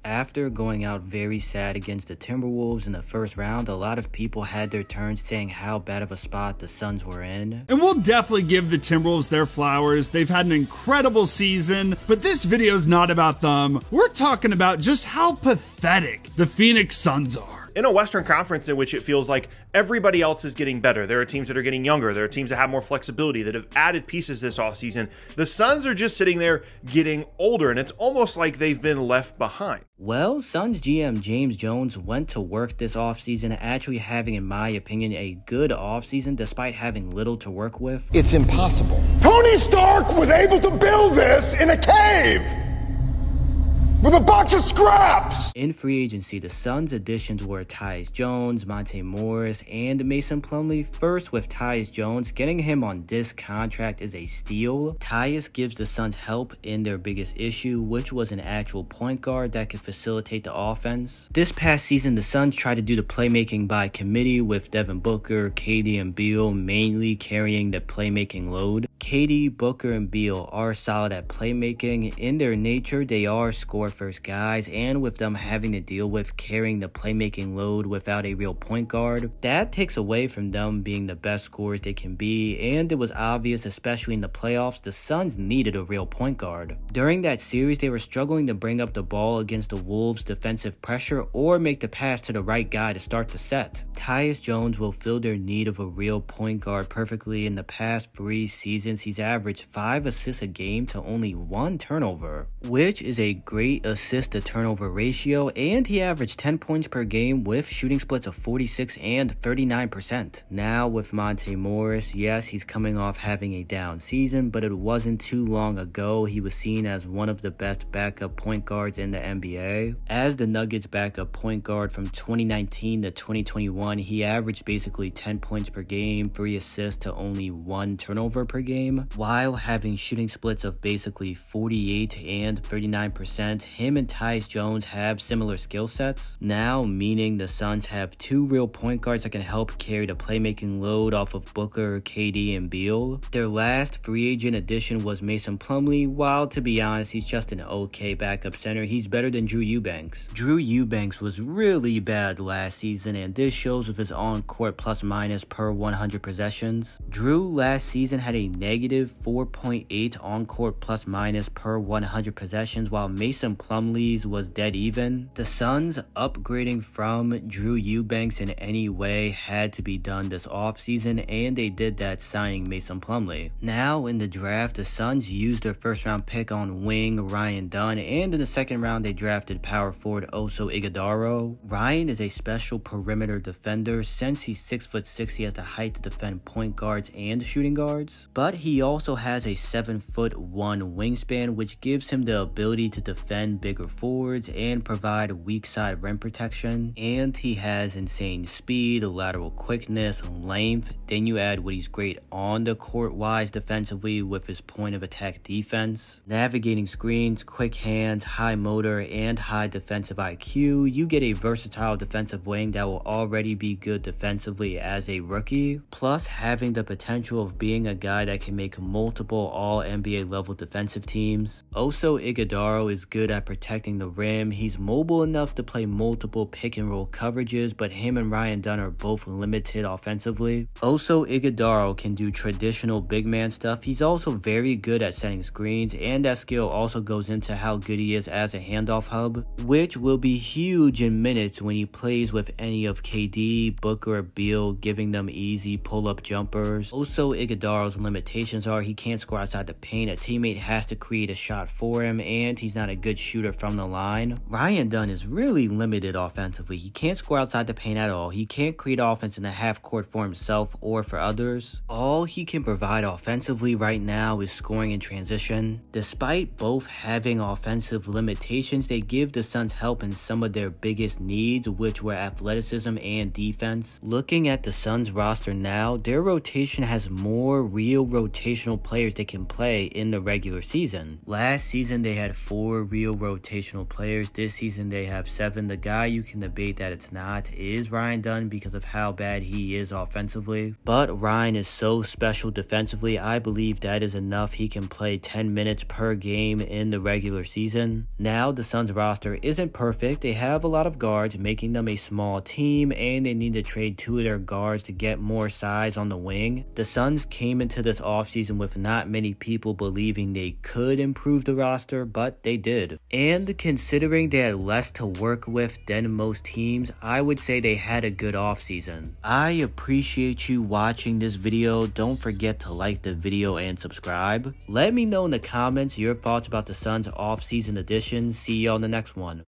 After going out very sad against the Timberwolves in the first round, a lot of people had their turn saying how bad of a spot the Suns were in. And we'll definitely give the Timberwolves their flowers. They've had an incredible season, but this video is not about them. We're talking about just how pathetic the Phoenix Suns are. In a Western Conference in which it feels like everybody else is getting better, there are teams that are getting younger, there are teams that have more flexibility, that have added pieces this offseason, the Suns are just sitting there getting older, and it's almost like they've been left behind. Well, Suns GM James Jones went to work this offseason, actually having, in my opinion, a good offseason despite having little to work with. It's impossible. Tony Stark was able to build this in a cave! With a box of scraps! In free agency, the Suns' additions were Tyus Jones, Monte Morris, and Mason Plumley. First, with Tyus Jones, getting him on this contract is a steal. Tyus gives the Suns help in their biggest issue, which was an actual point guard that could facilitate the offense. This past season, the Suns tried to do the playmaking by committee with Devin Booker, KD, and Beal mainly carrying the playmaking load. KD, Booker, and Beal are solid at playmaking. In their nature, they are score-first guys, and with them having to deal with carrying the playmaking load without a real point guard, that takes away from them being the best scorers they can be, and it was obvious, especially in the playoffs, the Suns needed a real point guard. During that series, they were struggling to bring up the ball against the Wolves' defensive pressure or make the pass to the right guy to start the set. Tyus Jones will fill their need of a real point guard perfectly. In the past 3 seasons, he's averaged 5 assists a game to only 1 turnover, which is a great assist to turnover ratio, and he averaged 10 points per game with shooting splits of 46 and 39%. Now with Monte Morris, yes, he's coming off having a down season, but it wasn't too long ago he was seen as one of the best backup point guards in the NBA. As the Nuggets backup point guard from 2019 to 2021, he averaged basically 10 points per game, 3 assists to only 1 turnover per game, while having shooting splits of basically 48 and 39%. Him and Tyus Jones have similar skill sets, now meaning the Suns have 2 real point guards that can help carry the playmaking load off of Booker, KD, and Beal. Their last free agent addition was Mason Plumley. While to be honest, he's just an okay backup center, he's better than Drew Eubanks. Drew Eubanks was really bad last season, and this shows with his on-court plus-minus per 100 possessions. Drew last season had a negative 4.8 on-court plus-minus per 100 possessions, while Mason Plumlee's was dead even. The Suns upgrading from Drew Eubanks in any way had to be done this offseason, and they did that signing Mason Plumley. Now in the draft, the Suns used their first-round pick on wing Ryan Dunn, and in the second round they drafted power forward Iguodala. Ryan is a special perimeter defender. Since he's 6'6", he has the height to defend point guards and shooting guards, but he also has a 7'1" wingspan, which gives him the ability to defend bigger forwards and provide weak side rim protection. And he has insane speed, lateral quickness, length. Then you add what he's great on the court wise defensively with his point of attack defense, navigating screens, quick hands, high motor, and high defensive IQ. You get a versatile defensive wing that will already be good defensively as a rookie, plus having the potential of being a guy that can make multiple all-NBA level defensive teams. Also, Iguodala is good at protecting the rim. He's mobile enough to play multiple pick and roll coverages, but him and Ryan Dunn are both limited offensively. Also, Iguodala can do traditional big man stuff. He's also very good at setting screens, and that skill also goes into how good he is as a handoff hub, which will be huge in minutes when he plays with any of KD, Booker, or Beal, giving them easy pull-up jumpers. Also, Iguodala's limitations are he can't score outside the paint. A teammate has to create a shot for him, and he's not a good shooter from the line. Ryan Dunn is really limited offensively. He can't score outside the paint at all. He can't create offense in the half court for himself or for others. All he can provide offensively right now is scoring in transition. Despite both having offensive limitations, they give the Suns help in some of their biggest needs, which were athleticism and defense. Looking at the Suns roster now, their rotation has more real rotational players they can play in the regular season. Last season, they had 4 real rotational players. This season, they have 7. The guy you can debate that it's not is Ryan Dunn because of how bad he is offensively. But Ryan is so special defensively, I believe that is enough. He can play 10 minutes per game in the regular season. Now, the Suns roster isn't perfect. They have a lot of guards, making them a small team, and they need to trade 2 of their guards to get more size on the wing. The Suns came into this offseason with not many people believing they could improve the roster, but they did. And considering they had less to work with than most teams, I would say they had a good offseason. I appreciate you watching this video. Don't forget to like the video and subscribe. Let me know in the comments your thoughts about the Suns offseason additions. See you on the next one.